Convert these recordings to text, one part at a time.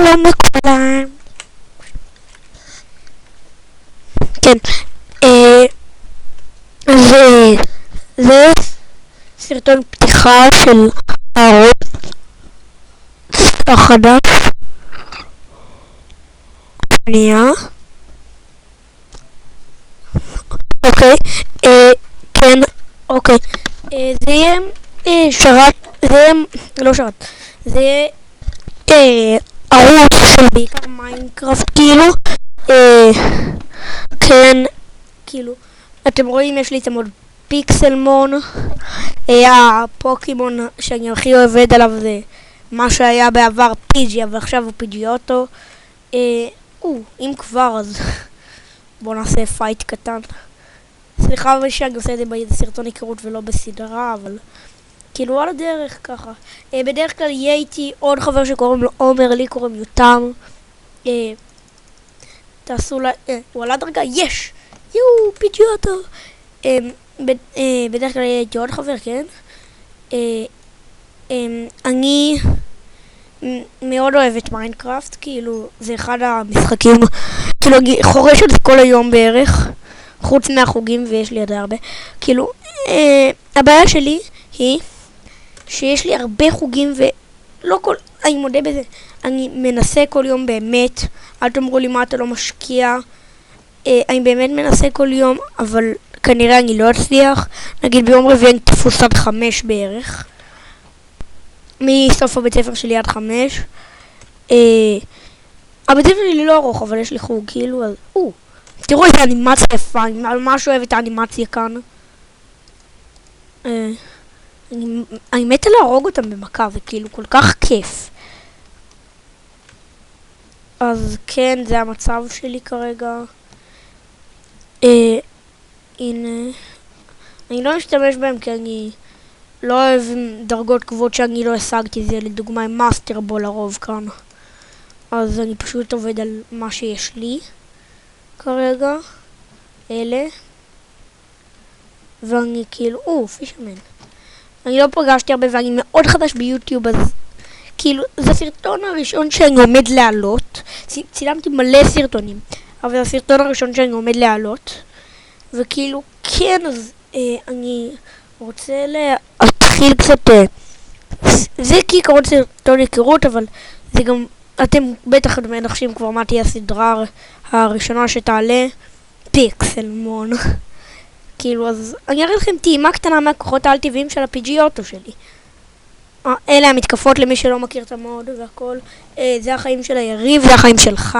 שלום לכולם. כן, זה סרטון פתיחה של הערוץ החדש. שנייה. אוקיי, כן, אוקיי. זה יהיה שרת, זה לא שרת, זה יהיה ערוץ של בעיקר מיינקראפט, כאילו. כן, כאילו, אתם רואים, יש לי את המוד פיקסלמון. הפוקימון שאני הכי עובד עליו זה מה שהיה בעבר פיג'י, אבל עכשיו הוא פיג'יוטו. אם כבר, אז בואו נעשה פייט קטן. סליחה שאני עושה את זה בסרטון היכרות ולא בסדרה, אבל כאילו על הדרך ככה. בדרך כלל יהיה איתי עוד חבר שקוראים לו עומר, לי קוראים יותם. תעשו לה, הוא עלה דרגה, יש! יואו, פיג'יוטו! בדרך כלל יהיה איתי עוד חבר, כן? אני מאוד אוהב את מיינקראפט, כאילו זה אחד המשחקים, כאילו אני חורש על זה כל היום בערך, חוץ מהחוגים, ויש לי עד הרבה. כאילו, הבעיה שלי היא שיש לי הרבה חוגים ולא כל, אני מודה בזה, אני מנסה כל יום באמת, אל תאמרו לי מה אתה לא משקיע, אני באמת מנסה כל יום, אבל כנראה אני לא אצליח. נגיד ביום רביעי אני תפוס עד 5 בערך, מסוף הבית ספר שלי עד 5. הבית ספר שלי לא ארוך, אבל יש לי חוג, כאילו, אז תראו איזה אנימציה יפה, אני ממש אוהב את האנימציה כאן. אני מתה להרוג אותם במכה, זה כאילו כל כך כיף. אז כן, זה המצב שלי כרגע. הנה, אני לא משתמש בהם כי אני לא אוהב דרגות קבועות שאני לא השגתי, זה לדוגמה עם מאסטר בו לרוב כאן. אז אני פשוט עובד על מה שיש לי כרגע, אלה. ואני כאילו, פישמן. אני לא פגשתי הרבה ואני מאוד חדש ביוטיוב, אז כאילו, זה הסרטון הראשון שאני עומד להעלות. צילמתי מלא סרטונים, אבל זה הסרטון הראשון שאני עומד להעלות. וכאילו, כן, אז אני רוצה להתחיל קצת, זה כעיקרון סרטון היכרות, אבל זה גם, אתם בטח מנחשים כבר מה תהיה הסדרה הראשונה שתעלה, פיקסלמון. כאילו, אז אני אראה לכם טעימה קטנה מהכוחות העל-טבעיים של הפיג'יוטו שלי. אלה המתקפות למי שלא מכיר את המוד והכל. זה החיים של היריב, זה החיים שלך.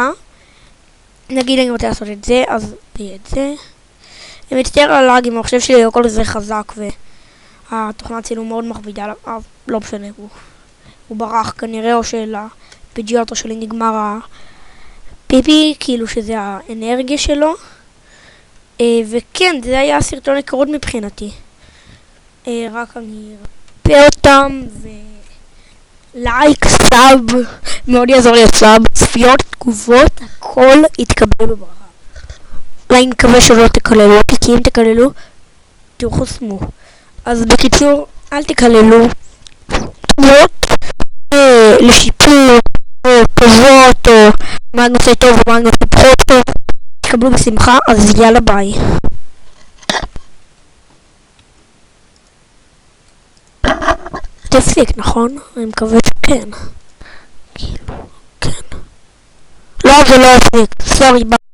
נגיד אני רוצה לעשות את זה, אז תהיה את זה. אני מצטער על הלאג עם המחשב שלי, הכל זה חזק והתוכנת צילום מאוד מכבידה עליו, לא משנה, הוא ברח כנראה, או שלפיג'יוטו שלי נגמר הפיפי, כאילו שזה האנרגיה שלו. וכן, זה היה סרטון היכרות מבחינתי. רק אני ארפא אותם, ולייק, סאב, מאוד יעזור לי הסאב, צפיות, תגובות, הכל יתקבל בברכה. ואני מקווה שלא תקללו אותי, כי אם תקללו, תחוסמו. אז בקיצור, אל תקללו. תגובות לשיפור, או טובות, או מה נושא טוב ומה נושא פחות טוב, תקבלו בשמחה, אז יאללה ביי. תפסיק, נכון? אני מקווה שכן. כאילו, כן. לא, זה לא הפסיק. סורי, ביי.